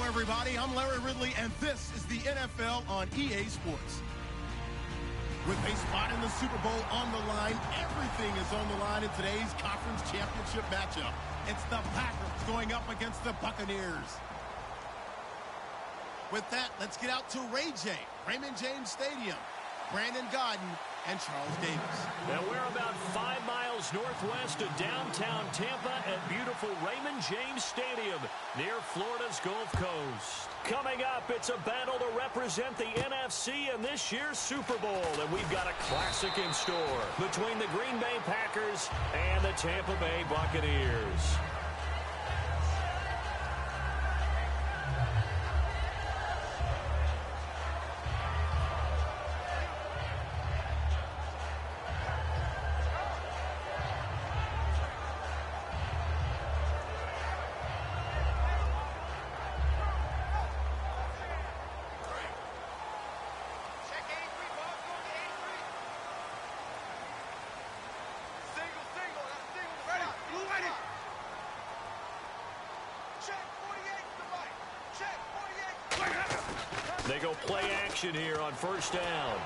everybody. I'm Larry Ridley, and this is the NFL on EA Sports. With a spot in the Super Bowl on the line, everything is on the line in today's conference championship matchup. It's the Packers going up against the Buccaneers. With that, let's get out to Raymond James Stadium, Brandon Gaudin, and Charles Davis. Now we're about 5 miles northwest of downtown Tampa at beautiful Raymond James Stadium near Florida's Gulf Coast. Coming up, it's a battle to represent the NFC in this year's Super Bowl, and we've got a classic in store between the Green Bay Packers and the Tampa Bay Buccaneers. They go play action here on first down.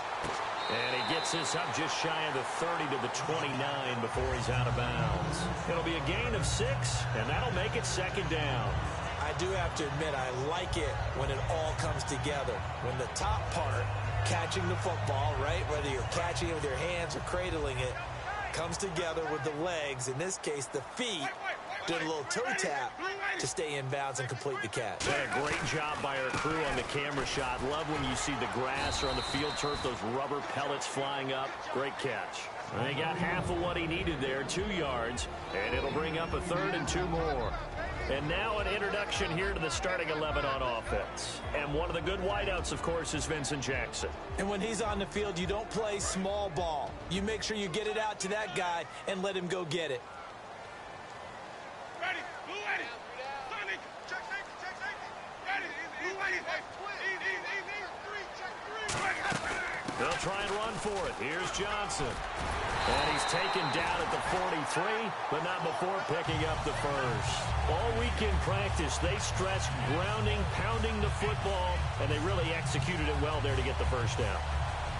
And he gets this up just shy of the 30 to the 29 before he's out of bounds. It'll be a gain of 6, and that'll make it second down. I do have to admit, I like it when it all comes together. When the top part, catching the football, right, whether you're catching it with your hands or cradling it, comes together with the legs, in this case the feet, doing a little toe tap to stay in bounds and complete the catch. A great job by our crew on the camera shot. Love when you see the grass or on the field turf, those rubber pellets flying up. Great catch. And he got half of what he needed there, 2 yards, and it'll bring up a 3rd and 2 more. And now an introduction here to the starting 11 on offense. And one of the good wideouts, of course, is Vincent Jackson. And when he's on the field, you don't play small ball. You make sure you get it out to that guy and let him go get it. Ready, blue ready. Sonic, check safety, check safety. Ready, blue ready. Easy, 3, check 3. They'll try and run for it. Here's Johnson. And he's taken down at the 43, but not before picking up the first. All week in practice, they stressed grounding, pounding the football, and they really executed it well there to get the first down.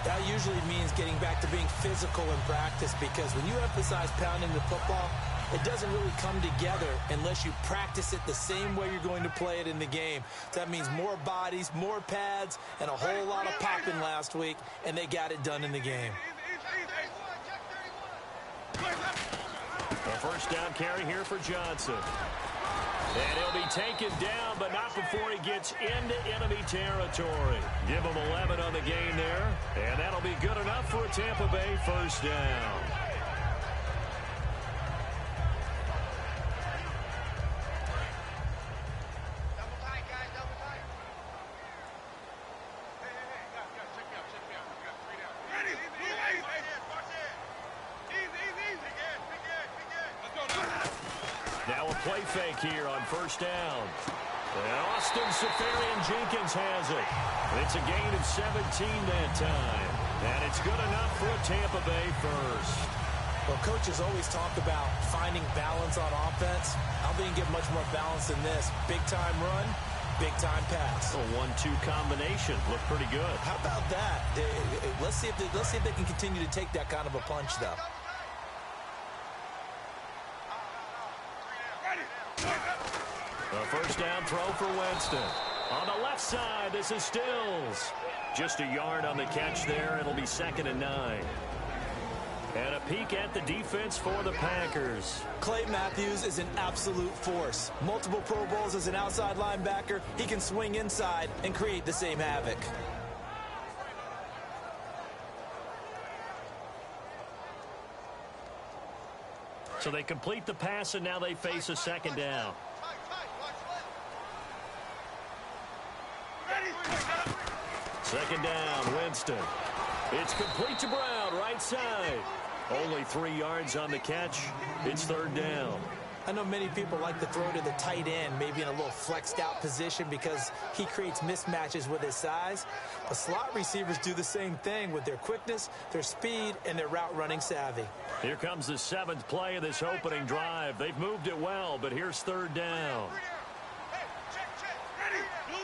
That usually means getting back to being physical in practice, because when you emphasize pounding the football, it doesn't really come together unless you practice it the same way you're going to play it in the game. That means more bodies, more pads, and a whole lot of popping last week, and they got it done in the game. A first down carry here for Johnson. And he'll be taken down, but not before he gets into enemy territory. Give him 11 on the game there, and that'll be good enough for a Tampa Bay first down. Now a play fake here on first down. And Austin Seferian-Jenkins has it. It's a gain of 17 that time. And it's good enough for a Tampa Bay first. Well, coaches always talk about finding balance on offense. I don't think you get much more balance than this. Big-time run, big-time pass. A 1-2 combination. Looked pretty good. How about that? Let's see if they can continue to take that kind of a punch, though. A first down throw for Winston. On the left side, this is Stills. Just a yard on the catch there. It'll be 2nd and 9. And a peek at the defense for the Packers. Clay Matthews is an absolute force. Multiple Pro Bowls as an outside linebacker. He can swing inside and create the same havoc. So they complete the pass, and now they face a 2nd down. Second down, Winston. It's complete to Brown, right side. Only 3 yards on the catch. It's 3rd down. I know many people like to throw to the tight end, maybe in a little flexed out position because he creates mismatches with his size. But slot receivers do the same thing with their quickness, their speed, and their route running savvy. Here comes the 7th play of this opening drive. They've moved it well, but here's 3rd down. Hey, check. Ready, blue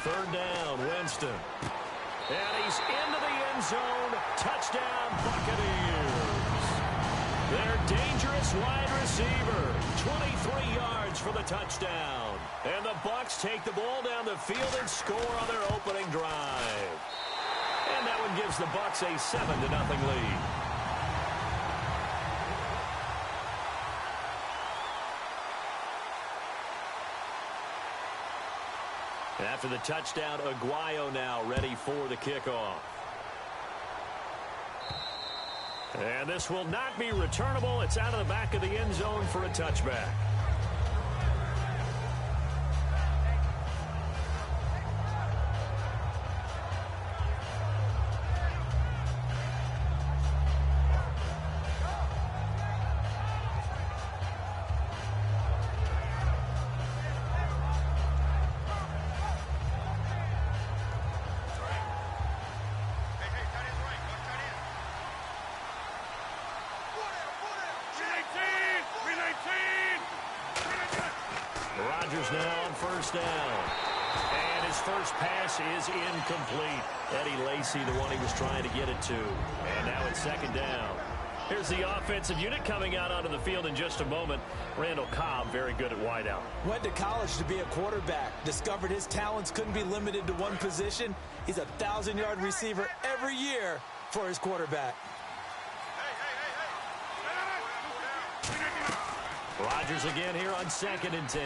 third down. Winston. And he's into the end zone. Touchdown, Buccaneers. Their dangerous wide receiver. 23 yards for the touchdown. And the Bucs take the ball down the field and score on their opening drive. And that one gives the Bucs a 7-0 lead. After the touchdown, Aguayo now ready for the kickoff. And this will not be returnable. It's out of the back of the end zone for a touchback. Now on first down. And his first pass is incomplete. Eddie Lacy, the one he was trying to get it to. And now it's second down. Here's the offensive unit coming out onto the field in just a moment. Randall Cobb, very good at wideout. Went to college to be a quarterback. Discovered his talents couldn't be limited to one position. He's a 1,000-yard receiver every year for his quarterback. Rodgers again here on 2nd and 10.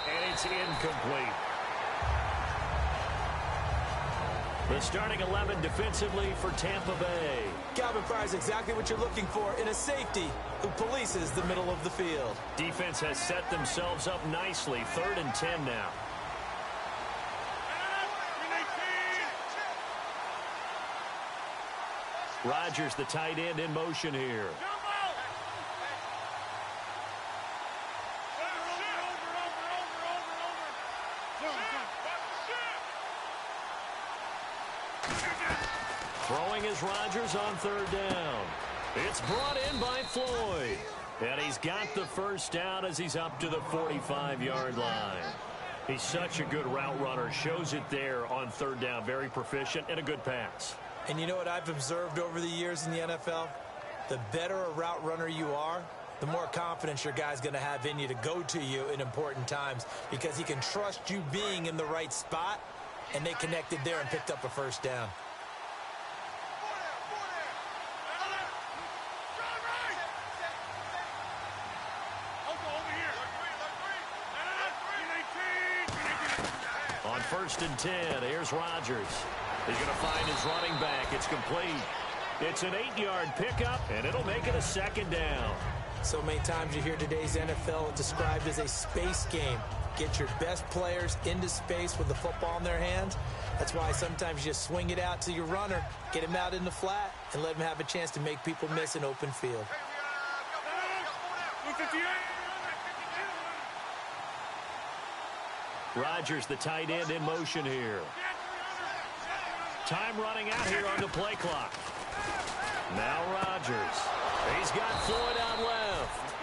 And it's incomplete. The starting 11 defensively for Tampa Bay. Calvin Pryor's exactly what you're looking for in a safety who polices the middle of the field. Defense has set themselves up nicely. 3rd and 10 now. Rodgers, the tight end, in motion here. Throwing is Rodgers on 3rd down. It's brought in by Floyd. And he's got the first down as he's up to the 45-yard line. He's such a good route runner. Shows it there on 3rd down. Very proficient and a good pass. And you know what I've observed over the years in the NFL? The better a route runner you are, the more confidence your guy's going to have in you to go to you in important times because he can trust you being in the right spot, and they connected there and picked up a first down. On 1st and 10, here's Rodgers. He's going to find his running back. It's complete. It's an 8-yard pickup, and it'll make it a 2nd down. So many times you hear today's NFL described as a space game. Get your best players into space with the football in their hands. That's why sometimes you just swing it out to your runner, get him out in the flat, and let him have a chance to make people miss an open field. Rodgers, the tight end, in motion here. Time running out here on the play clock. Now Rodgers. He's got Floyd out left.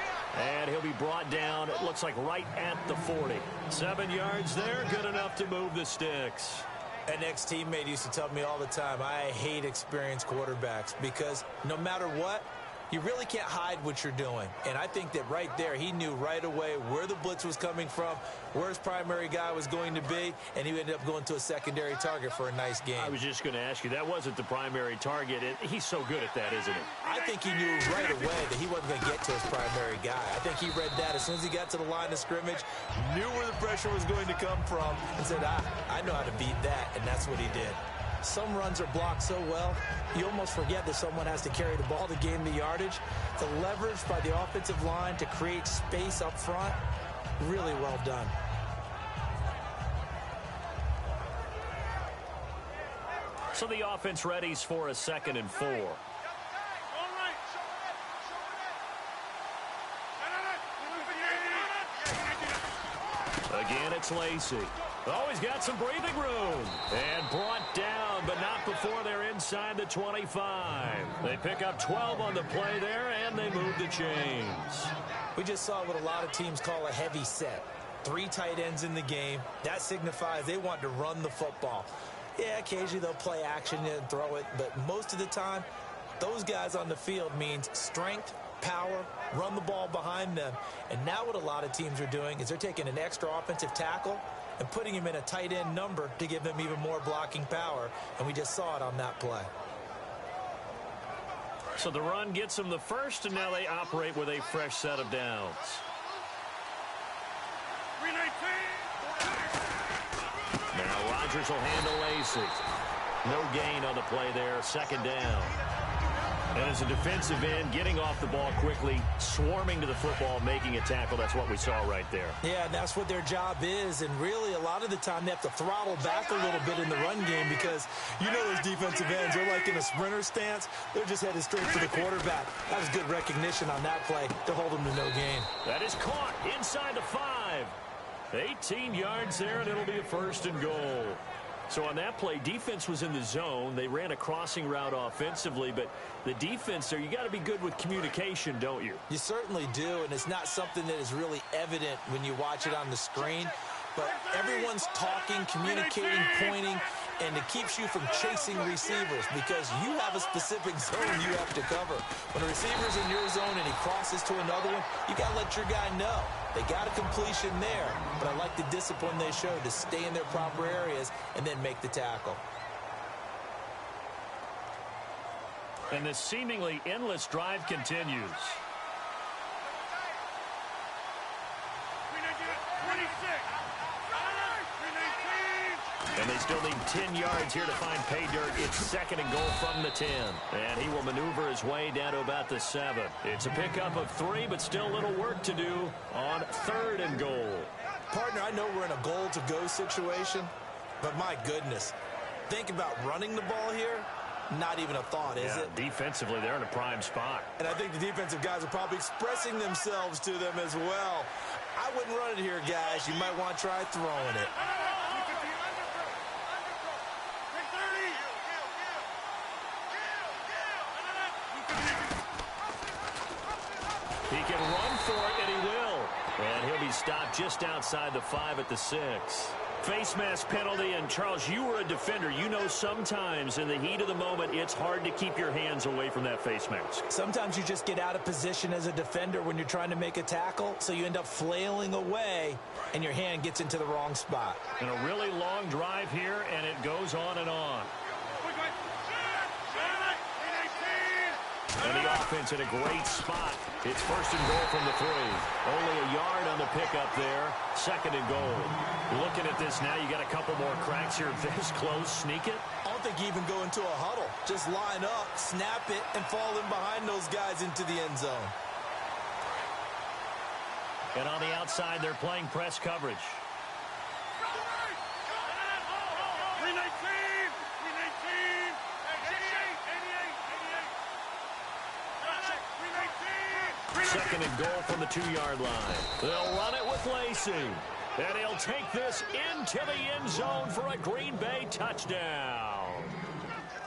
And he'll be brought down, it looks like right at the 40. 7 yards there, good enough to move the sticks. An ex-teammate used to tell me all the time, I hate experienced quarterbacks because no matter what, you really can't hide what you're doing. And I think that right there, he knew right away where the blitz was coming from, where his primary guy was going to be, and he ended up going to a secondary target for a nice game. I was just going to ask you, that wasn't the primary target. He's so good at that, isn't he? I think he knew right away that he wasn't going to get to his primary guy. I think he read that as soon as he got to the line of scrimmage, knew where the pressure was going to come from, and said, I know how to beat that, and that's what he did. Some runs are blocked so well, you almost forget that someone has to carry the ball to gain the yardage. The leverage by the offensive line to create space up front, really well done. So the offense readies for a 2nd and 4. Again, it's Lacy. Oh, he's got some breathing room. And brought down, but not before they're inside the 25. They pick up 12 on the play there, and they move the chains. We just saw what a lot of teams call a heavy set. 3 tight ends in the game. That signifies they want to run the football. Yeah, occasionally they'll play action and throw it, but most of the time, those guys on the field means strength, power, run the ball behind them. And now what a lot of teams are doing is they're taking an extra offensive tackle and putting him in a tight end number to give them even more blocking power, and we just saw it on that play. So the run gets them the first, and now they operate with a fresh set of downs. Now Rodgers will handle Lacey. No gain on the play there, second down. And as a defensive end, getting off the ball quickly, swarming to the football, making a tackle, that's what we saw right there. Yeah, and that's what their job is, and really a lot of the time they have to throttle back a little bit in the run game because you know those defensive ends, they're like in a sprinter stance. They're just headed straight for the quarterback. That was good recognition on that play to hold them to no gain. That is caught inside the 5. 18 yards there, and it'll be a first and goal. So on that play, defense was in the zone. They ran a crossing route offensively, but the defense there, you got to be good with communication, don't you? You certainly do, and it's not something that is really evident when you watch it on the screen. But everyone's talking, communicating, pointing, and it keeps you from chasing receivers because you have a specific zone you have to cover. When a receiver's in your zone and he crosses to another one, you got to let your guy know. They got a completion there, but I like the discipline they showed to stay in their proper areas and then make the tackle. And this seemingly endless drive continues. And they still need 10 yards here to find pay dirt. It's second and goal from the 10. And he will maneuver his way down to about the 7. It's a pickup of 3, but still a little work to do on third and goal. Partner, I know we're in a goal-to-go situation, but my goodness, think about running the ball here. Not even a thought, is it? Defensively, they're in a prime spot. And I think the defensive guys are probably expressing themselves to them as well. I wouldn't run it here, guys. You might want to try throwing it. He can run for it, and he will. And he'll be stopped just outside the 5 at the 6. Face mask penalty, and Charles, you were a defender. You know sometimes in the heat of the moment, it's hard to keep your hands away from that face mask. Sometimes you just get out of position as a defender when you're trying to make a tackle, so you end up flailing away, and your hand gets into the wrong spot. And a really long drive here, and it goes on and on. And the offense in a great spot. It's first and goal from the 3. Only a yard on the pickup there. Second and goal. Looking at this now, you got a couple more cracks here. This close, sneak it. I don't think you even go into a huddle. Just line up, snap it, and fall in behind those guys into the end zone. And on the outside, they're playing press coverage. Second and goal from the 2-yard line. They'll run it with Lacey. And he'll take this into the end zone for a Green Bay touchdown.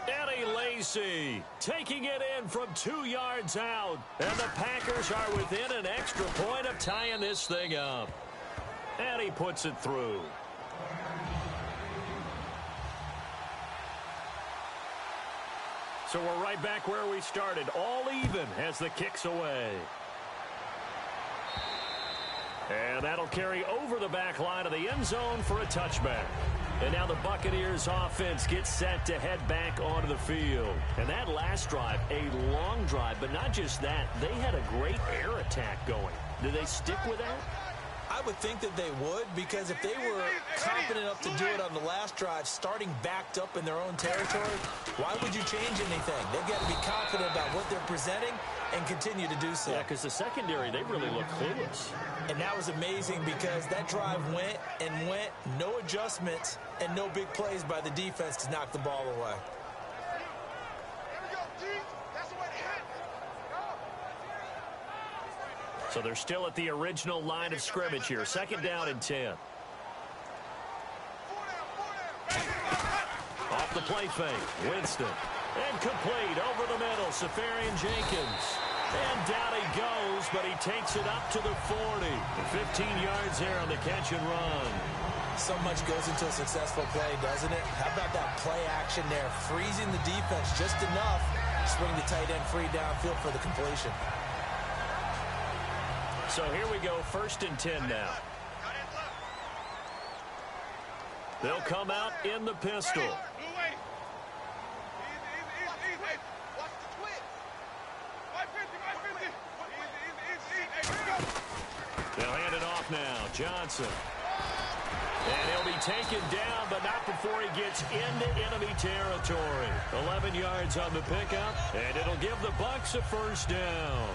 Eddie Lacy taking it in from 2 yards out. And the Packers are within an extra point of tying this thing up. And he puts it through. So we're right back where we started. All even as the kick's away. And that'll carry over the back line of the end zone for a touchback. And now the Buccaneers offense gets set to head back onto the field. And that last drive, a long drive, but not just that. They had a great air attack going. Did they stick with that? I would think that they would, because if they were confident enough to do it on the last drive, starting backed up in their own territory, why would you change anything? They've got to be confident about what they're presenting and continue to do so. Yeah, because the secondary, they really look clueless. And that was amazing because that drive went and went, no adjustments, and no big plays by the defense to knock the ball away. So they're still at the original line of scrimmage here. Second down and 10. Off the play fake. Winston. And complete over the middle. Safarian Jenkins. And down he goes, but he takes it up to the 40. 15 yards there on the catch and run. So much goes into a successful play, doesn't it? How about that play action there? Freezing the defense just enough to swing the tight end free downfield for the completion. So here we go, 1st and 10 now. They'll come out in the pistol. They'll hand it off now. Johnson. And he'll be taken down, but not before he gets into enemy territory. 11 yards on the pickup, and it'll give the Bucs a 1st down.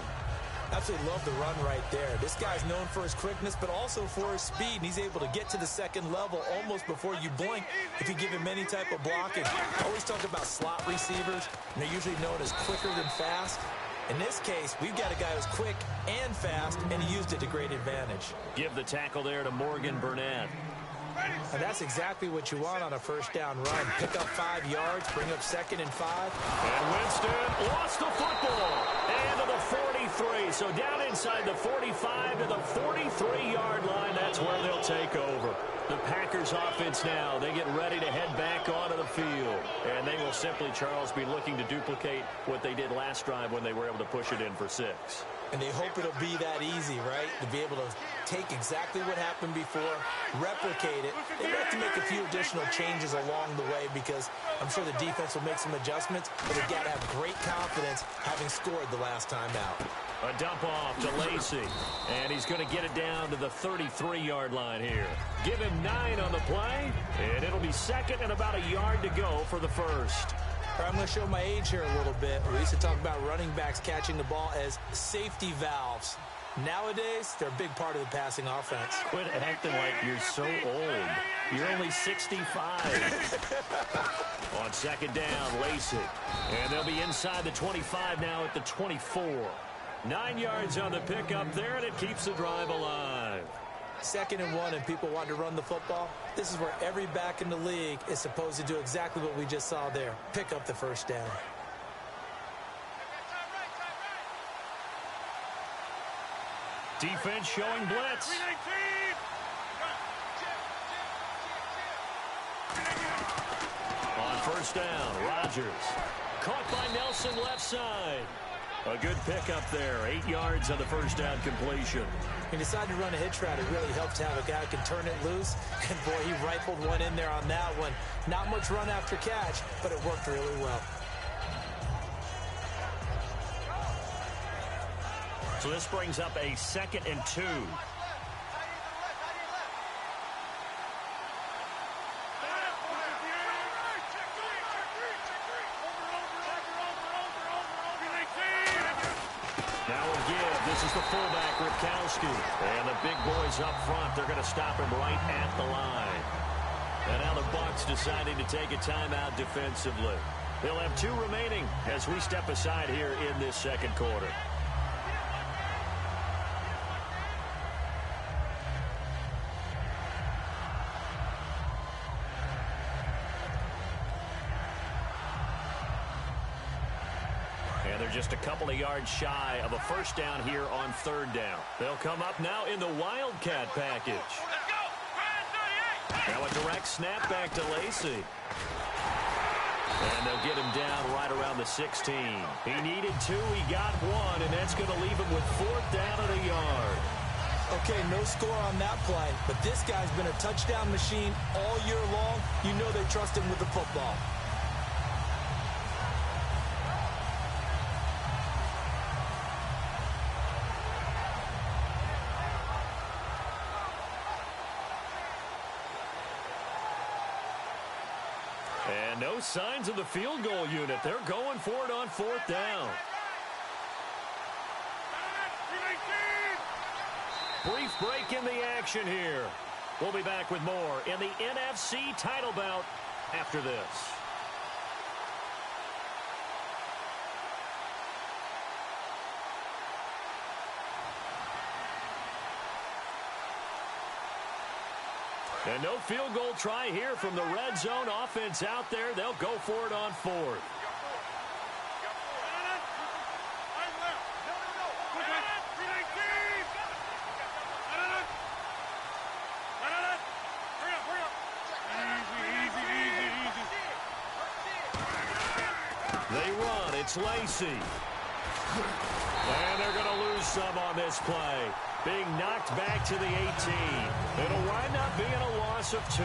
Absolutely love the run right there. This guy's known for his quickness, but also for his speed, and he's able to get to the 2nd level almost before you blink if you give him any type of blocking. I always talk about slot receivers, and they're usually known as quicker than fast. In this case, we've got a guy who's quick and fast, and he used it to great advantage. Give the tackle there to Morgan Burnett. And that's exactly what you want on a 1st down run. Pick up 5 yards, bring up 2nd and 5. And Winston lost the football. And to the 43. So down inside the 45 to the 43-yard line. That's where they'll take over. The Packers offense now, they get ready to head back onto the field. And they will simply, Charles, be looking to duplicate what they did last drive when they were able to push it in for 6. And they hope it'll be that easy, right? To be able to take exactly what happened before, replicate it. They have to make a few additional changes along the way because I'm sure the defense will make some adjustments, but they've got to have great confidence having scored the last time out. A dump off to Lacy, and he's going to get it down to the 33-yard line here. Give him 9 on the play, and it'll be 2nd and about a yard to go for the 1st. I'm going to show my age here a little bit. We used to talk about running backs catching the ball as safety valves. Nowadays, they're a big part of the passing offense. Quit acting like you're so old. You're only 65. On 2nd down, Lacy. And they'll be inside the 25 now at the 24. 9 yards on the pickup there, and it keeps the drive alive. 2nd and 1, and people want to run the football. This is where every back in the league is supposed to do exactly what we just saw there. Pick up the 1st down. Defense showing blitz. On 1st down, Rodgers. Caught by Nelson left side. A good pickup there. 8 yards on the 1st down completion. He decided to run a hitch route. It really helped to have a guy who can turn it loose. And, boy, he rifled one in there on that one. Not much run after catch, but it worked really well. So this brings up a 2nd and 2. This is the fullback, Ripkowski. And the big boys up front, they're going to stop him right at the line. And now the Bucs deciding to take a timeout defensively. They'll have 2 remaining as we step aside here in this 2nd quarter. Just a couple of yards shy of a 1st down here on 3rd down. They'll come up now in the Wildcat package. Now a direct snap back to Lacy. And they'll get him down right around the 16. He needed 2, he got 1, and that's going to leave him with 4th down and a yard. Okay, no score on that play, but this guy's been a touchdown machine all year long. You know they trust him with the football. And no signs of the field goal unit. They're going for it on 4th down. Brief break in the action here. We'll be back with more in the NFC title bout after this. And no field goal try here from the red zone offense out there. They'll go for it on 4th. They run. It's Lacey. And they're going to lose some on this play. Being knocked back to the 18. It'll wind up being a loss of 2.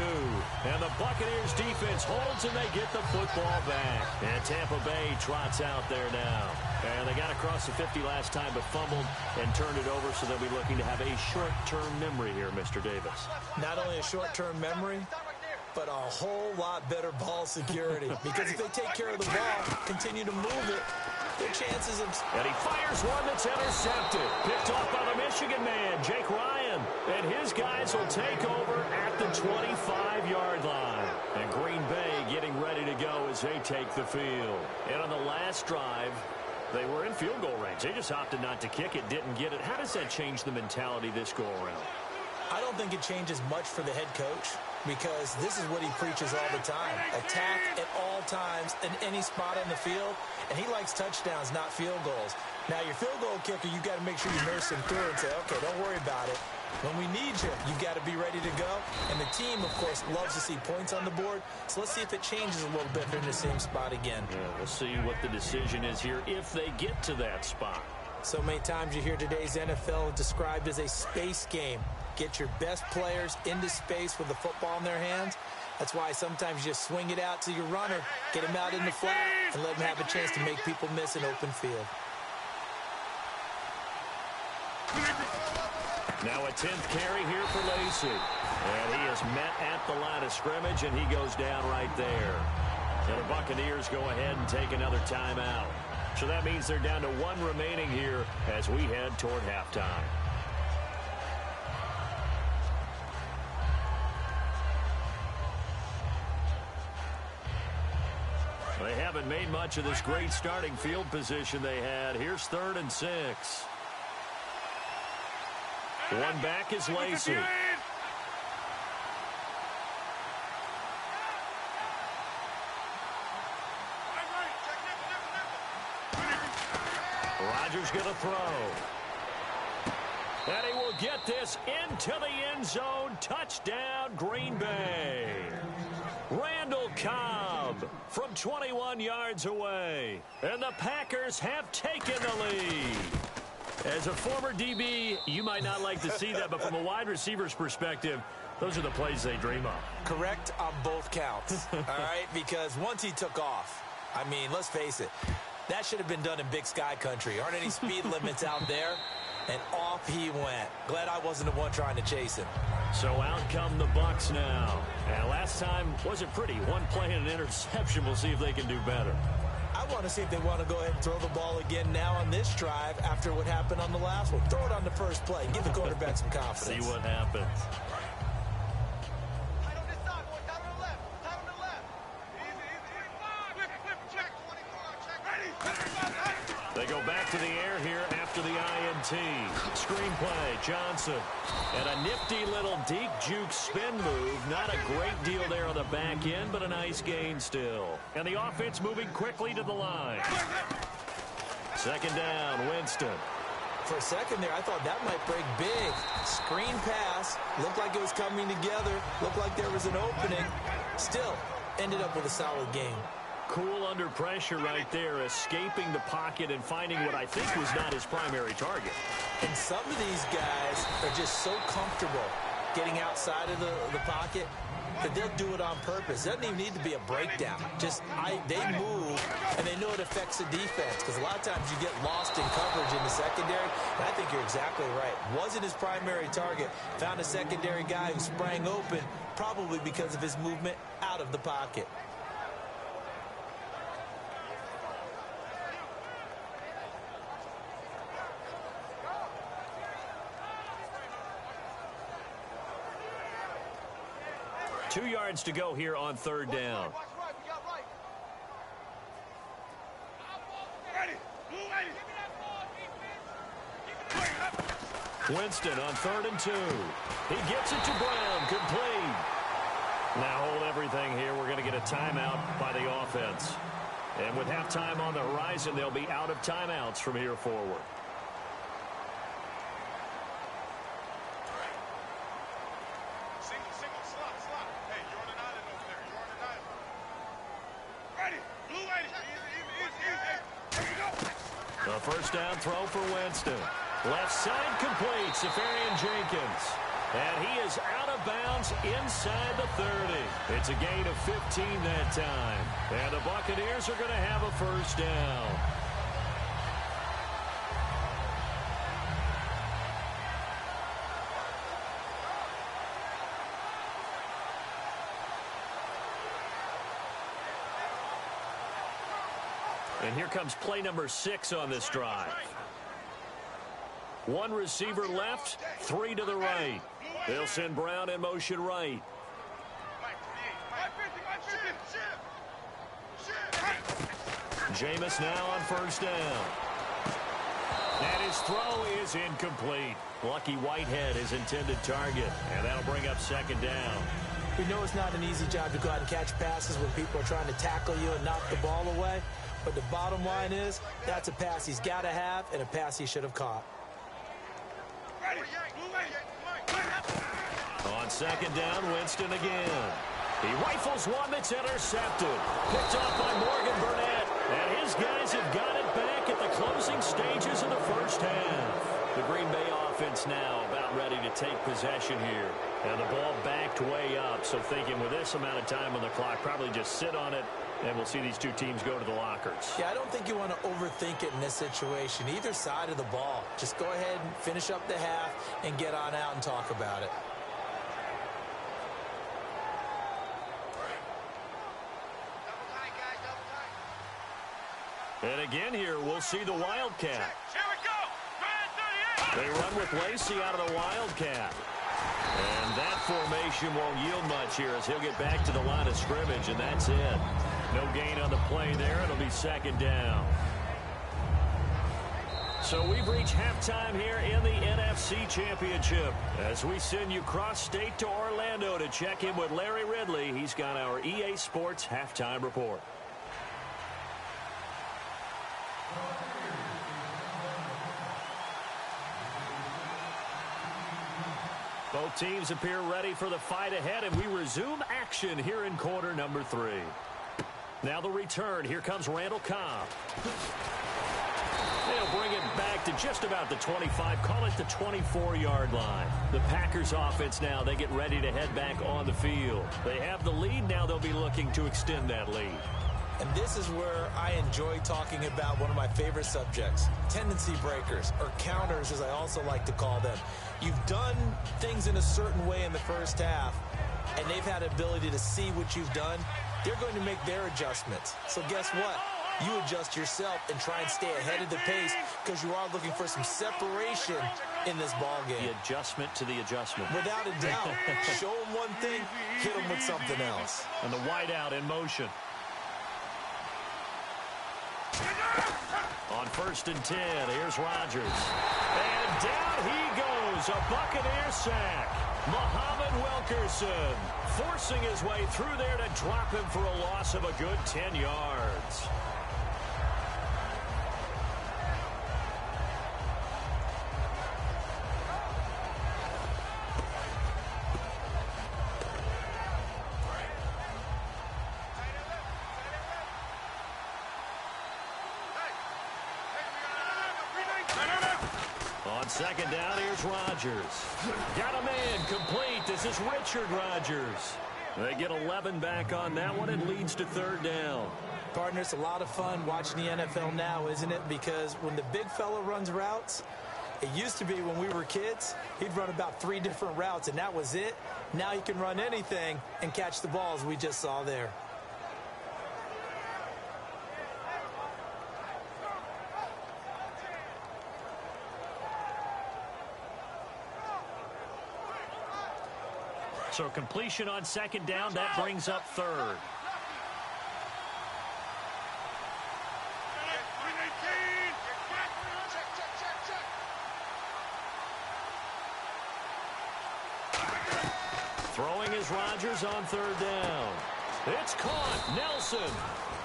And the Buccaneers defense holds and they get the football back. And Tampa Bay trots out there now. And they got across the 50 last time but fumbled and turned it over, so they'll be looking to have a short-term memory here, Mr. Davis. Not only a short-term memory, but a whole lot better ball security. Because if they take care of the ball, continue to move it, their chances of... And he fires one that's intercepted. Picked off by the Michigan man, Jake Ryan. And his guys will take over at the 25-yard line. And Green Bay getting ready to go as they take the field. And on the last drive, they were in field goal range. They just opted not to kick it, didn't get it. How does that change the mentality this go-around? I don't think it changes much for the head coach, because this is what he preaches all the time. Attack at all times in any spot on the field, and he likes touchdowns, not field goals. Now, your field goal kicker, you got to make sure you nurse him through and say, okay, don't worry about it. When we need you, you've got to be ready to go. And the team, of course, loves to see points on the board. So let's see if it changes a little bit if they're in the same spot again. Yeah, we'll see what the decision is here if they get to that spot. So many times you hear today's NFL described as a space game. Get your best players into space with the football in their hands. That's why sometimes you just swing it out to your runner, get him out in the flat, and let him have a chance to make people miss an open field. Now a 10th carry here for Lacey. And he is met at the line of scrimmage, and he goes down right there. And the Buccaneers go ahead and take another timeout. So that means they're down to 1 remaining here as we head toward halftime. They haven't made much of this great starting field position they had. Here's 3rd and 6. One back is Lacey. Rodgers going to throw. And he will get this into the end zone. Touchdown, Green Bay. Randall Cobb from 21 yards away. And the Packers have taken the lead. As a former DB, you might not like to see that, but from a wide receiver's perspective, those are the plays they dream of. Correct on both counts, all right? Because once he took off, I mean, let's face it, that should have been done in Big Sky country. Aren't any speed limits out there? And off he went. Glad I wasn't the one trying to chase him. So out come the Bucs now. And last time wasn't pretty. One play and an interception. We'll see if they can do better. I want to see if they want to go ahead and throw the ball again now on this drive after what happened on the last one. Throw it on the first play. Give the quarterback some confidence. See what happens. Tight on this side, boy. Tight on the left. Tight on the left. Easy, easy. Flip, check. 24, check. Ready. They go back to the air here after the INT. Screenplay, Johnson. And a nifty little deep juke spin move. Not a great deal there on the back end, but a nice gain still. And the offense moving quickly to the line. 2nd down, Winston. For a second there, I thought that might break big. Screen pass. Looked like it was coming together. Looked like there was an opening. Still, ended up with a solid game. Cool under pressure right there, escaping the pocket and finding what I think was not his primary target. And some of these guys are just so comfortable getting outside of the pocket that they'll do it on purpose. It doesn't even need to be a breakdown. Just they move, and they know it affects the defense, because a lot of times you get lost in coverage in the secondary, and I think you're exactly right. Wasn't his primary target. Found a secondary guy who sprang open, probably because of his movement out of the pocket. Two yards to go here on 3rd down. Watch right. We got right. Ready. Blue ready. Give me that ball, defense. Winston on 3rd and 2. He gets it to Brown. Complete. Now hold everything here. We're going to get a timeout by the offense. And with halftime on the horizon, they'll be out of timeouts from here forward. Single, slot. Hey, you're on an island over there. You're on an island. The first down throw for Winston. Left side complete, Safarian-Jenkins. And he is out of bounds inside the 30. It's a gain of 15 that time. And the Buccaneers are going to have a first down. And here comes play number 6 on this drive. One receiver left, 3 to the right. They'll send Brown in motion right. Jameis now on first down. And his throw is incomplete. Lucky Whitehead, his intended target. And that'll bring up second down. We know it's not an easy job to go out and catch passes when people are trying to tackle you and knock the ball away. But the bottom line is, that's a pass he's got to have and a pass he should have caught. On second down, Winston again. He rifles one that's intercepted. Picked off by Morgan Burnett. And his guys have got it back at the closing stages of the first half. The Green Bay offense now about ready to take possession here. And the ball backed way up. So thinking with this amount of time on the clock, probably just sit on it. And we'll see these two teams go to the lockers. Yeah, I don't think you want to overthink it in this situation. Either side of the ball. Just go ahead and finish up the half and get on out and talk about it. And again here, we'll see the Wildcat. They run with Lacey out of the Wildcat. And that formation won't yield much here as he'll get back to the line of scrimmage, and that's it. No gain on the play there. It'll be second down. So we've reached halftime here in the NFC Championship as we send you cross-state to Orlando to check in with Larry Ridley. He's got our EA Sports halftime report. Both teams appear ready for the fight ahead, and we resume action here in quarter number 3. Now the return. Here comes Randall Cobb. They'll bring it back to just about the 25, call it the 24-yard line. The Packers offense now, they get ready to head back on the field. They have the lead. Now they'll be looking to extend that lead. And this is where I enjoy talking about one of my favorite subjects, tendency breakers, or counters as I also like to call them. You've done things in a certain way in the first half, and they've had the ability to see what you've done. They're going to make their adjustments. So guess what? You adjust yourself and try and stay ahead of the pace because you are looking for some separation in this ball game. The adjustment to the adjustment. Without a doubt. Show them one thing, hit them with something else. And the wideout in motion. On 1st and 10, here's Rodgers. And down he goes, a Buccaneer sack. Muhammad Wilkerson forcing his way through there to drop him for a loss of a good 10 yards. On second down, here's Rodgers. Got a man complete. This is Richard Rodgers. They get 11 back on that one. It leads to 3rd down. Partner, it's a lot of fun watching the NFL now, isn't it? Because when the big fella runs routes, it used to be when we were kids, he'd run about 3 different routes, and that was it. Now he can run anything and catch the balls we just saw there. So completion on second down, that brings up 3rd. Throwing is Rodgers on 3rd down. It's caught. Nelson.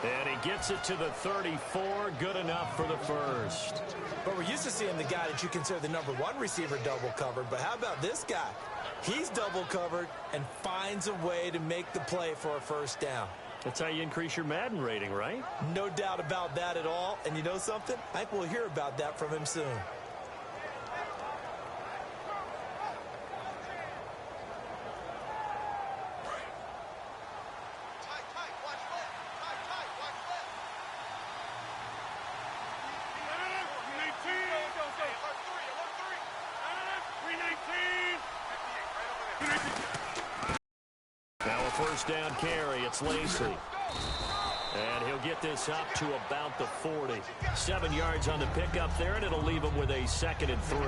And he gets it to the 34. Good enough for the first. But we're used to seeing the guy that you consider the #1 receiver double covered. But how about this guy? He's double covered and finds a way to make the play for a first down. That's how you increase your Madden rating, right? No doubt about that at all. And you know something? I think we'll hear about that from him soon. Now a first down carry. It's Lacey. And he'll get this up to about the 40. 7 yards on the pickup there, and it'll leave him with a 2nd and 3.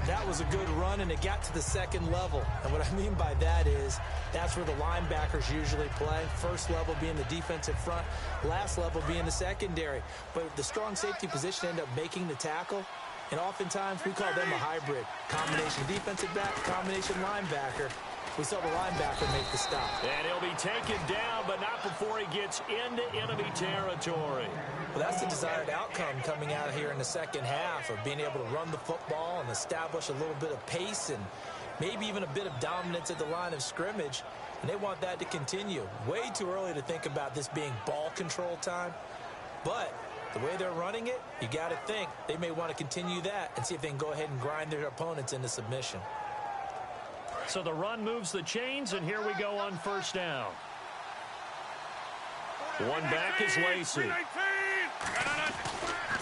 That was a good run, and it got to the second level. And what I mean by that is that's where the linebackers usually play. First level being the defensive front, last level being the secondary. But the strong safety position ended up making the tackle. And oftentimes we call them a hybrid. Combination defensive back, combination linebacker. We saw the linebacker make the stop. And he'll be taken down, but not before he gets into enemy territory. Well, that's the desired outcome coming out here in the second half of being able to run the football and establish a little bit of pace and maybe even a bit of dominance at the line of scrimmage. And they want that to continue. Way too early to think about this being ball control time. But the way they're running it, you got to think they may want to continue that and see if they can go ahead and grind their opponents into submission. So the run moves the chains, and here we go on first down. One back is Lacey.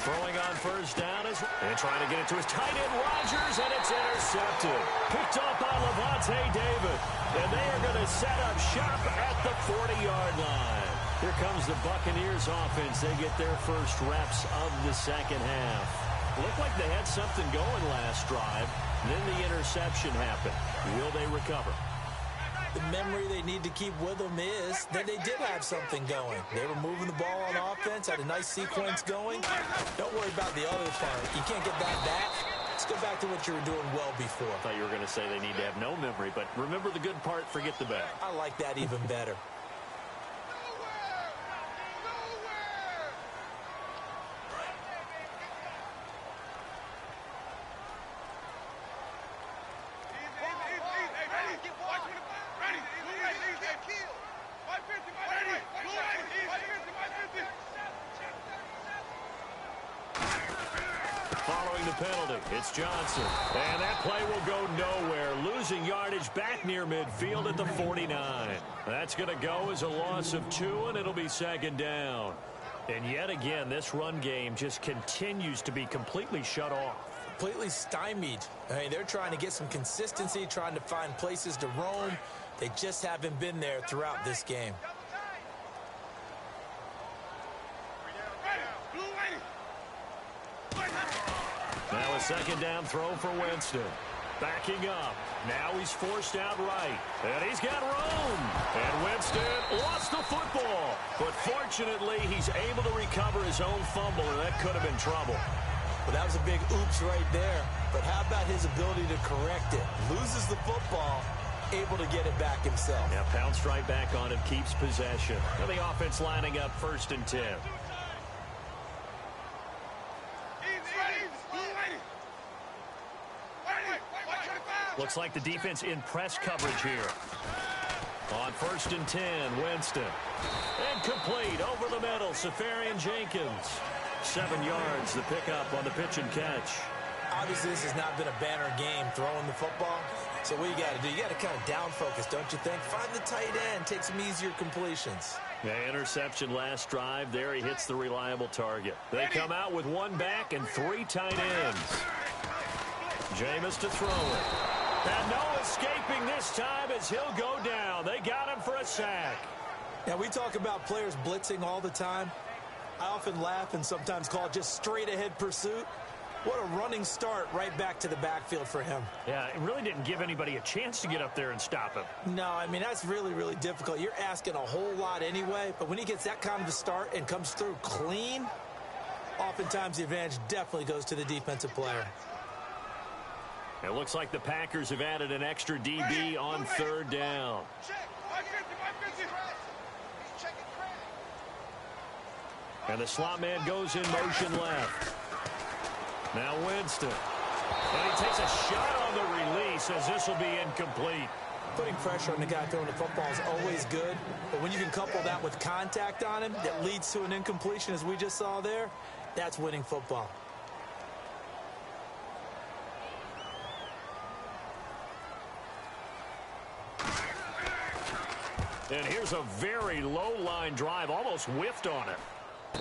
Throwing on first down and trying to get it to his tight end, Rodgers, and it's intercepted. Picked up by Levante David. And they are going to set up shop at the 40-yard line. Here comes the Buccaneers offense. They get their first reps of the second half. Looked like they had something going last drive. Then the interception happened. Will they recover? The memory they need to keep with them is that they did have something going. They were moving the ball on offense, had a nice sequence going. Don't worry about the other part. You can't get that back. Let's go back to what you were doing well before. I thought you were going to say they need to have no memory, but remember the good part, forget the bad. I like that even better. Following the penalty, it's Johnson. And that play will go nowhere. Losing yardage back near midfield at the 49. That's going to go as a loss of 2, and it'll be second down. And yet again, this run game just continues to be completely shut off. Completely stymied. I mean, they're trying to get some consistency, trying to find places to roam. They just haven't been there throughout this game. Now a second down throw for Winston. Backing up. Now he's forced out right. And he's got room. And Winston lost the football. But fortunately, he's able to recover his own fumble, and that could have been trouble. Well, that was a big oops right there. But how about his ability to correct it? Loses the football, able to get it back himself. Yeah, pounced right back on him, keeps possession. And the offense lining up 1st and 10. Looks like the defense in press coverage here. On 1st and 10, Winston. Incomplete over the middle, Safarian Jenkins. 7 yards, the pickup on the pitch and catch. Obviously, this has not been a banner game throwing the football. So what you got to do, you got to kind of down focus, don't you think? Find the tight end, take some easier completions. Yeah, interception last drive. There he hits the reliable target. They come out with 1 back and 3 tight ends. Jameis to throw it. And no escaping this time as he'll go down. They got him for a sack. Now, we talk about players blitzing all the time. I often laugh and sometimes call it just straight-ahead pursuit. What a running start right back to the backfield for him. Yeah, it really didn't give anybody a chance to get up there and stop him. No, I mean, that's really, really difficult. You're asking a whole lot anyway, but when he gets that kind of a start and comes through clean, oftentimes the advantage definitely goes to the defensive player. It looks like the Packers have added an extra DB on 3rd down. And the slot man goes in motion left. Now Winston. And he takes a shot on the release as this will be incomplete. Putting pressure on the guy throwing the football is always good, but when you can couple that with contact on him that leads to an incompletion, as we just saw there, that's winning football. And here's a very low-line drive, almost whiffed on it.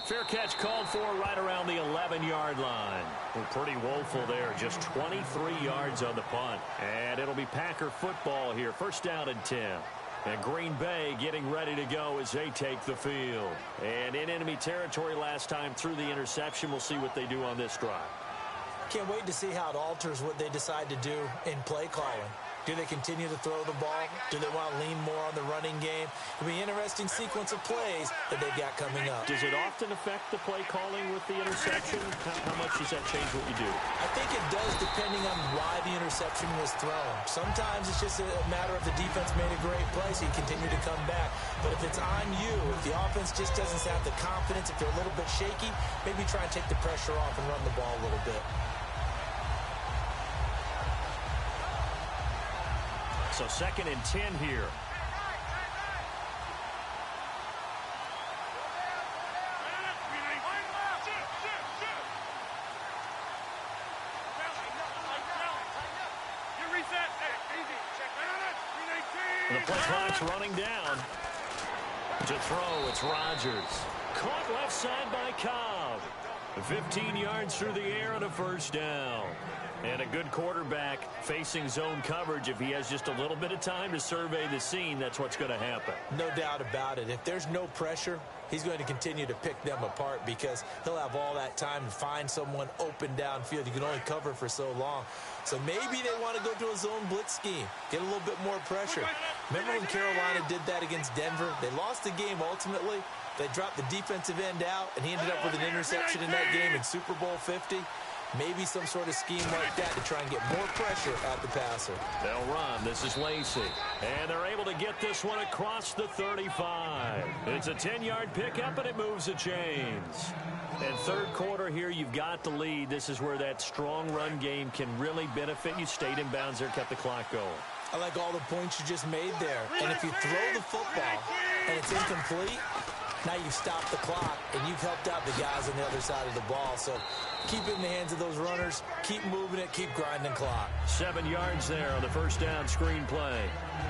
Fair catch called for right around the 11-yard line. Well, pretty woeful there, just 23 yards on the punt. And it'll be Packer football here, first down and 10. And Green Bay getting ready to go as they take the field. And in enemy territory last time through the interception. We'll see what they do on this drive. Can't wait to see how it alters what they decide to do in play calling. Do they continue to throw the ball? Do they want to lean more on the running game? It'll be an interesting sequence of plays that they've got coming up. Does it often affect the play calling with the interception? How much does that change what you do? I think it does, depending on why the interception was thrown. Sometimes it's just a matter of the defense made a great play, so you continue to come back. But if it's on you, if the offense just doesn't have the confidence, if you're a little bit shaky, maybe try and take the pressure off and run the ball a little bit. So 2nd and 10 here. The play clock's running down. To throw, it's Rodgers. Caught left side by Cobb. 15 yards through the air and a first down. And a good quarterback facing zone coverage. If he has just a little bit of time to survey the scene, that's what's going to happen. No doubt about it. If there's no pressure, he's going to continue to pick them apart because he'll have all that time to find someone open downfield. You can only cover for so long. So maybe they want to go to a zone blitz scheme, get a little bit more pressure. Remember when Carolina did that against Denver? They lost the game ultimately. They dropped the defensive end out, and he ended up with an interception in that game in Super Bowl 50. Maybe some sort of scheme like that to try and get more pressure at the passer. They'll run. This is Lacey. And they're able to get this one across the 35. It's a 10-yard pickup, and it moves the chains. And third quarter here, you've got the lead. This is where that strong run game can really benefit you. Stayed in bounds there, kept the clock going. I like all the points you just made there. And if you throw the football and it's incomplete, now you've stopped the clock, and you've helped out the guys on the other side of the ball. So keep it in the hands of those runners. Keep moving it. Keep grinding clock. 7 yards there on the first down screen play.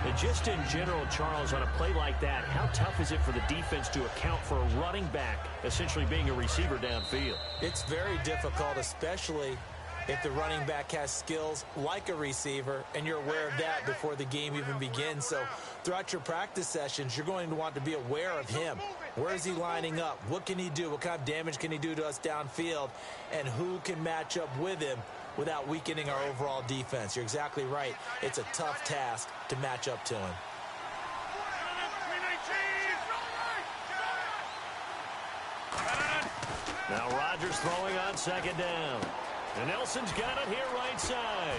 And just in general, Charles, on a play like that, how tough is it for the defense to account for a running back essentially being a receiver downfield? It's very difficult, especially if the running back has skills like a receiver, and you're aware of that before the game even begins. So throughout your practice sessions, you're going to want to be aware of him. Where is he lining up? What can he do? What kind of damage can he do to us downfield? And who can match up with him without weakening our overall defense? You're exactly right. It's a tough task to match up to him. Now Rodgers throwing on second down. And Nelson's got it here right side.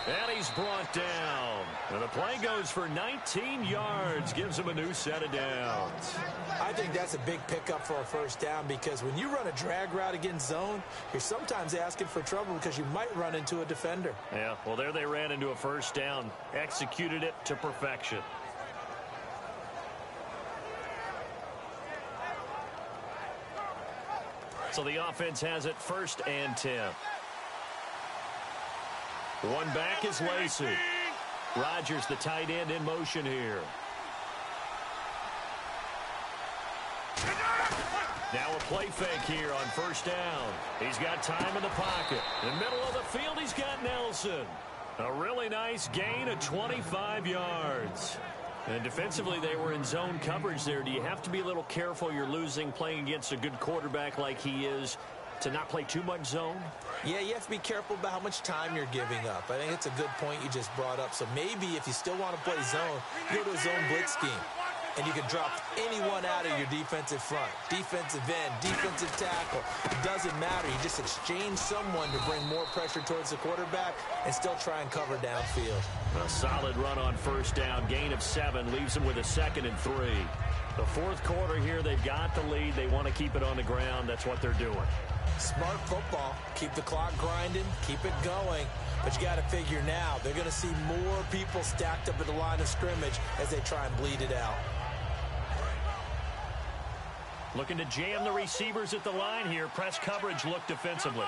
And he's brought down. And the play goes for 19 yards. Gives him a new set of downs. I think that's a big pickup for a first down because when you run a drag route against zone, you're sometimes asking for trouble because you might run into a defender. Yeah, well, there they ran into a first down. Executed it to perfection. So the offense has it 1st and 10. One back is Lacey. Rodgers, the tight end, in motion here. Now a play fake here on first down. He's got time in the pocket. In the middle of the field, he's got Nelson. A really nice gain of 25 yards. And defensively, they were in zone coverage there. Do you have to be a little careful? You're losing playing against a good quarterback like he is, to not play too much zone? Yeah, you have to be careful about how much time you're giving up. I think it's a good point you just brought up. So maybe if you still want to play zone, you go to a zone blitz scheme. And you can drop anyone out of your defensive front. Defensive end, defensive tackle. It doesn't matter. You just exchange someone to bring more pressure towards the quarterback and still try and cover downfield. A solid run on first down. Gain of 7 leaves him with a 2nd and 3. The fourth quarter here, they've got the lead. They want to keep it on the ground. That's what they're doing. Smart football. Keep the clock grinding. Keep it going. But you got to figure now, they're going to see more people stacked up at the line of scrimmage as they try and bleed it out. Looking to jam the receivers at the line here. Press coverage look defensively.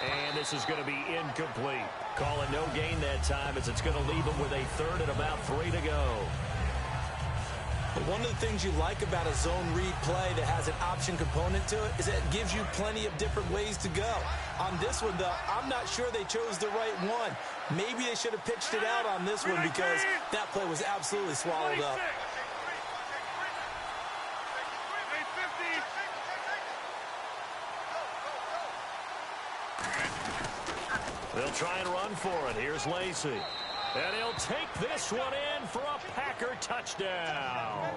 And this is going to be incomplete. Calling no gain that time as it's going to leave them with a third and about 3 to go. But one of the things you like about a zone read play that has an option component to it is that it gives you plenty of different ways to go. On this one, though, I'm not sure they chose the right one. Maybe they should have pitched it out on this one because that play was absolutely swallowed up. They'll try and run for it. Here's Lacy. And he'll take this one in for a Packer touchdown.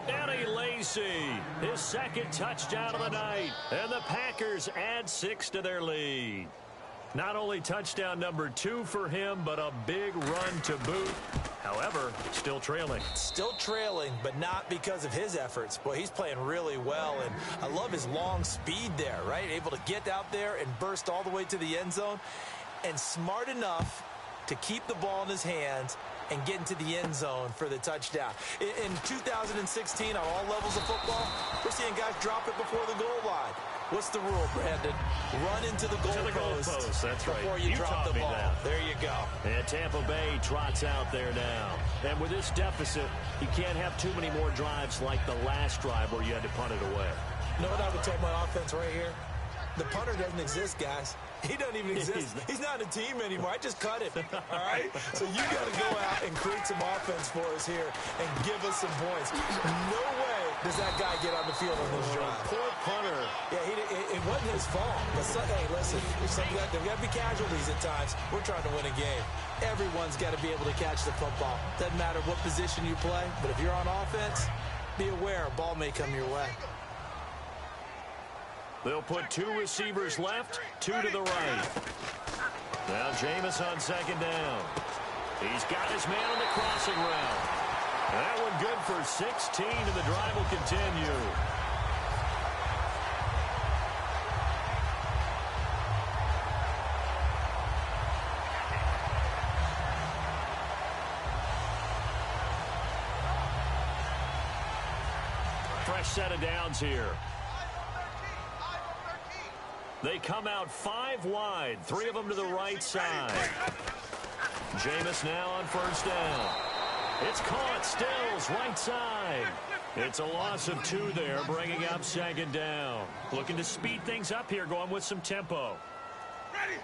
Eddie Lacy, his second touchdown of the night. And the Packers add 6 to their lead. Not only touchdown number 2 for him, but a big run to boot. However, still trailing. Still trailing, but not because of his efforts. Boy, he's playing really well, and I love his long speed there, right? Able to get out there and burst all the way to the end zone, and smart enough to keep the ball in his hands and get into the end zone for the touchdown. In 2016, on all levels of football, we're seeing guys drop it before the goal line. What's the rule, Brandon? Run into the goalpost. That's right. Before you drop the ball. That. There you go. And Tampa Bay trots out there now. And with this deficit, you can't have too many more drives like the last drive where you had to punt it away. You know what I would tell my offense right here? The punter doesn't exist, guys. He doesn't even exist. He's not a team anymore. I just cut him. All right? So you got to go out and create some offense for us here and give us some points. No way does that guy get on the field on this drive. Poor punter. Yeah, it wasn't his fault. But hey, listen, there got to be casualties at times. We're trying to win a game. Everyone's got to be able to catch the football. Doesn't matter what position you play, but if you're on offense, be aware a ball may come your way. They'll put 2 receivers left, 2 to the right. Now Jameis on second down. He's got his man on the crossing route. That one good for 16, and the drive will continue. Fresh set of downs here. They come out 5 wide, 3 of them to the right side. Jameis now on first down. It's caught, Stills, right side. It's a loss of 2 there, bringing up second down. Looking to speed things up here, going with some tempo. Ready.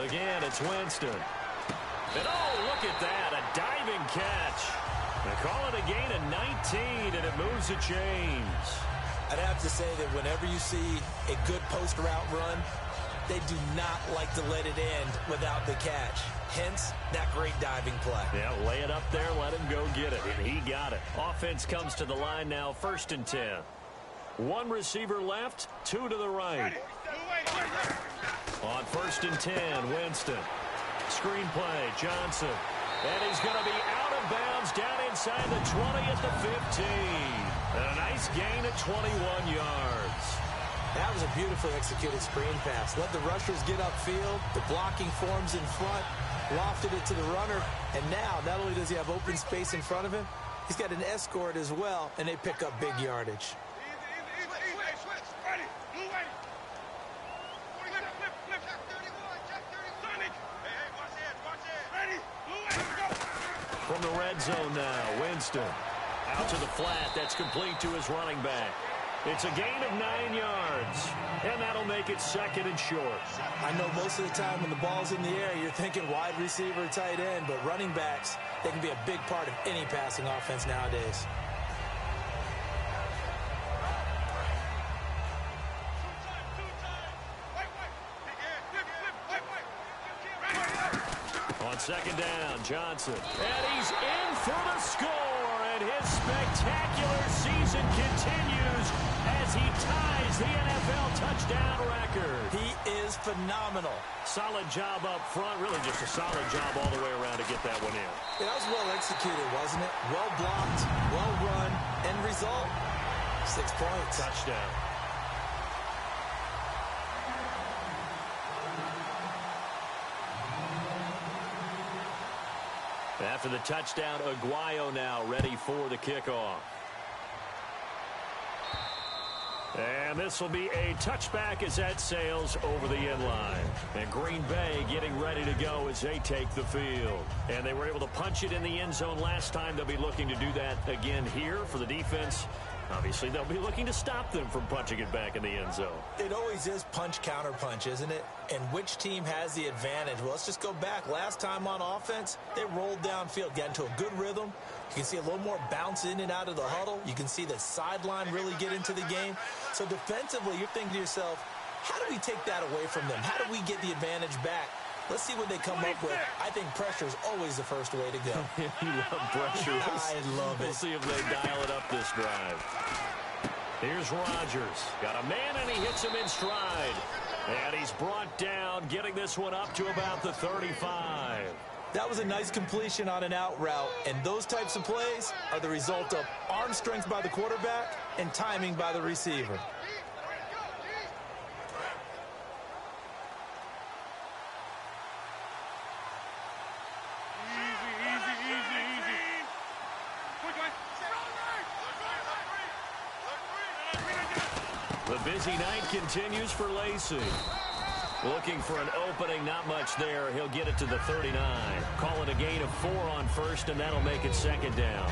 Again, it's Winston. And oh, look at that, a diving catch. They call it a gain of 19, and it moves the chains. I'd have to say that whenever you see a good post route run, they do not like to let it end without the catch. Hence, that great diving play. Yeah, lay it up there, let him go get it, and he got it. Offense comes to the line now, 1st and 10. 1 receiver left, 2 to the right. On 1st and 10, Winston. Screen play, Johnson. And he's going to be out of bounds down inside the 20 at the 15. And a nice gain of 21 yards. That was a beautifully executed screen pass. Let the rushers get upfield. The blocking forms in front. Lofted it to the runner. And now, not only does he have open space in front of him, he's got an escort as well, and they pick up big yardage. From the red zone now, Winston. Out to the flat, that's complete to his running back. It's a gain of 9 yards, and that'll make it 2nd and short. I know most of the time when the ball's in the air, you're thinking wide receiver, tight end, but running backs, they can be a big part of any passing offense nowadays. On second down, Johnson. And he's in for the score. and his spectacular season continues as he ties the NFL touchdown record. He is phenomenal. Solid job up front, really just a solid job all the way around to get that one in. Yeah, that was well executed, wasn't it? Well blocked, well run, end result, 6 points. Touchdown. After the touchdown, Aguayo now ready for the kickoff. And this will be a touchback as that sails over the end line. And Green Bay getting ready to go as they take the field. And they were able to punch it in the end zone last time. They'll be looking to do that again here for the defense. Obviously, they'll be looking to stop them from punching it back in the end zone. It always is punch-counter-punch, isn't it? And which team has the advantage? Well, let's just go back. Last time on offense, they rolled downfield, got into a good rhythm. You can see a little more bounce in and out of the huddle. You can see the sideline really get into the game. So defensively, you're thinking to yourself, how do we take that away from them? How do we get the advantage back? Let's see what they come up with. I think pressure is always the first way to go. You love pressure. I love it. We'll see if they dial it up this drive. Here's Rodgers. Got a man, and he hits him in stride. And he's brought down, getting this one up to about the 35. That was a nice completion on an out route, and those types of plays are the result of arm strength by the quarterback and timing by the receiver. The busy night continues for Lacey. Looking for an opening, not much there. He'll get it to the 39. Call it a gain of 4 on first, and that'll make it second down.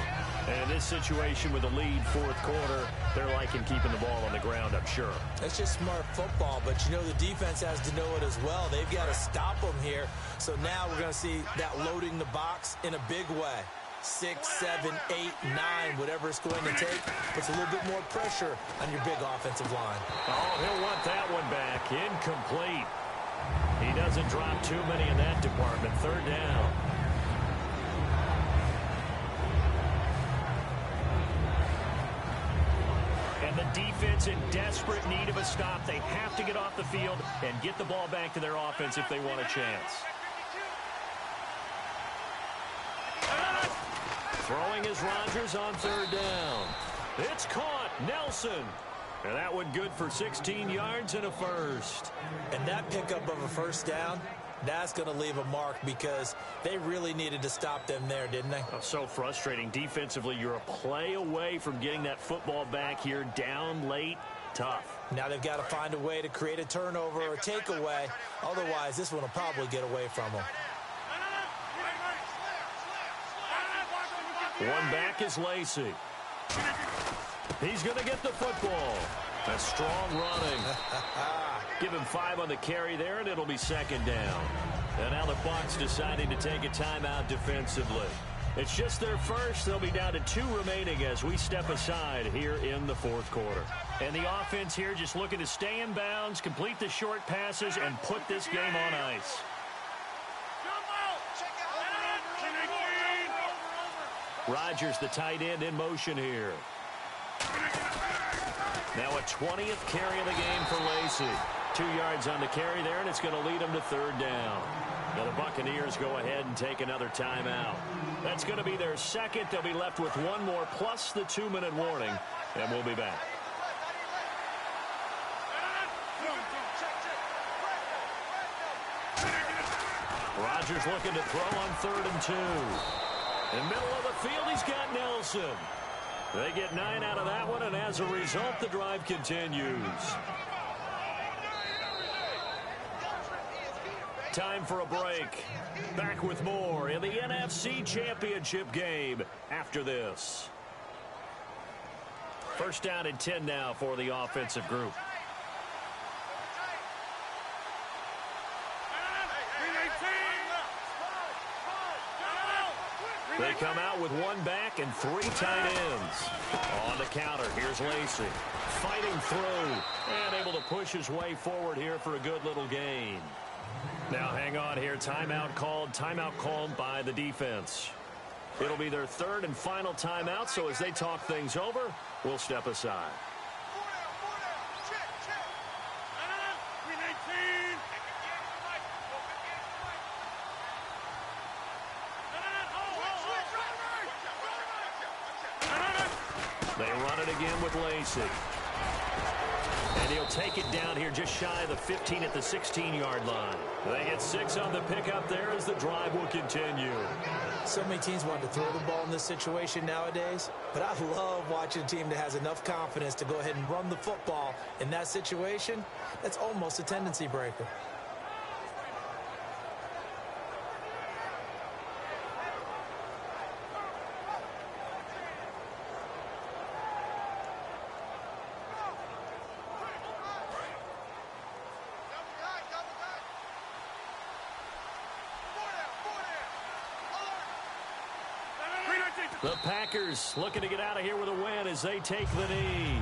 And in this situation with a lead fourth quarter, they're liking keeping the ball on the ground, I'm sure. That's just smart football, but you know the defense has to know it as well. They've got to stop them here. So now we're going to see that loading the box in a big way. 6, 7, 8, 9, whatever it's going to take, puts a little bit more pressure on your big offensive line. Oh, he'll want that one back. Incomplete. He doesn't drop too many in that department. Third down. And the defense in desperate need of a stop. They have to get off the field and get the ball back to their offense if they want a chance. Throwing is Rodgers on third down. It's caught. Nelson. And that one good for 16 yards and a first. And that pickup of a first down, that's going to leave a mark because they really needed to stop them there, didn't they? Oh, so frustrating. Defensively, you're a play away from getting that football back here down late. Tough. Now they've got to find a way to create a turnover or a takeaway. Otherwise, this one will probably get away from them. One back is Lacey. He's going to get the football. A strong running. Give him 5 on the carry there, and it'll be second down. And now the Bucs deciding to take a timeout defensively. It's just their first. They'll be down to 2 remaining as we step aside here in the fourth quarter. And the offense here just looking to stay in bounds, complete the short passes, and put this game on ice. Rodgers, the tight end, in motion here. Now a 20th carry of the game for Lacey. 2 yards on the carry there, and it's going to lead them to third down. Now the Buccaneers go ahead and take another timeout. That's going to be their second. They'll be left with 1 more plus the 2-minute warning, and we'll be back. Rodgers looking to throw on 3rd and 2. In the middle of the field, he's got Nelson. They get 9 out of that one, and as a result, the drive continues. Time for a break. Back with more in the NFC Championship game after this. First down and 10 now for the offensive group. They come out with 1 back and 3 tight ends. On the counter, here's Lacey. Fighting through and able to push his way forward here for a good little gain. Now hang on here. Timeout called by the defense. It'll be their third and final timeout, so as they talk things over, we'll step aside. 4 down. Check, check. 319. They run it again with Lacey. And he'll take it down here just shy of the 15 at the 16-yard line. They get 6 on the pickup there as the drive will continue. So many teams want to throw the ball in this situation nowadays, but I love watching a team that has enough confidence to go ahead and run the football in that situation. That's almost a tendency breaker. The Packers looking to get out of here with a win as they take the knee.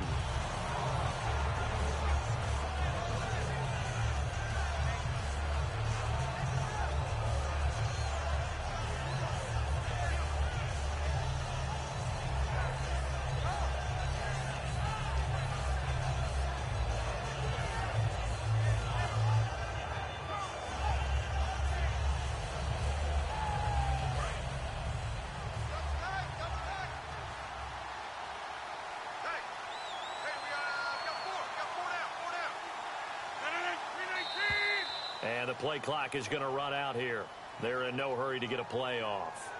And the play clock is going to run out here. They're in no hurry to get a play off.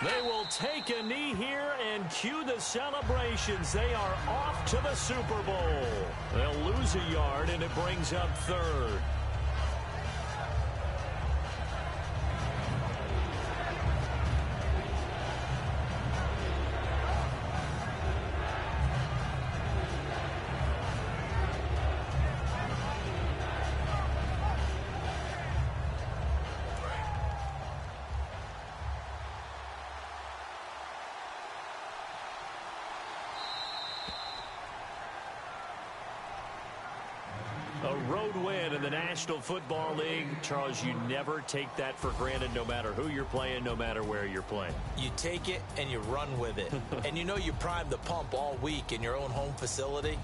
They will take a knee here and cue the celebrations. They are off to the Super Bowl. They'll lose a yard, and it brings up third. A road win in the National Football League. Charles, you never take that for granted no matter who you're playing, no matter where you're playing. You take it and you run with it. And you know you primed the pump all week in your own home facility.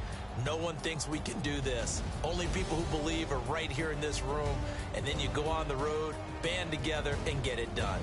No one thinks we can do this. Only people who believe are right here in this room. And then you go on the road, band together, and get it done.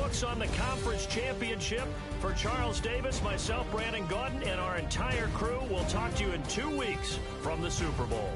books on the conference championship. For Charles Davis, myself, Brandon Gaudin, and our entire crew, we'll talk to you in 2 weeks from the Super Bowl.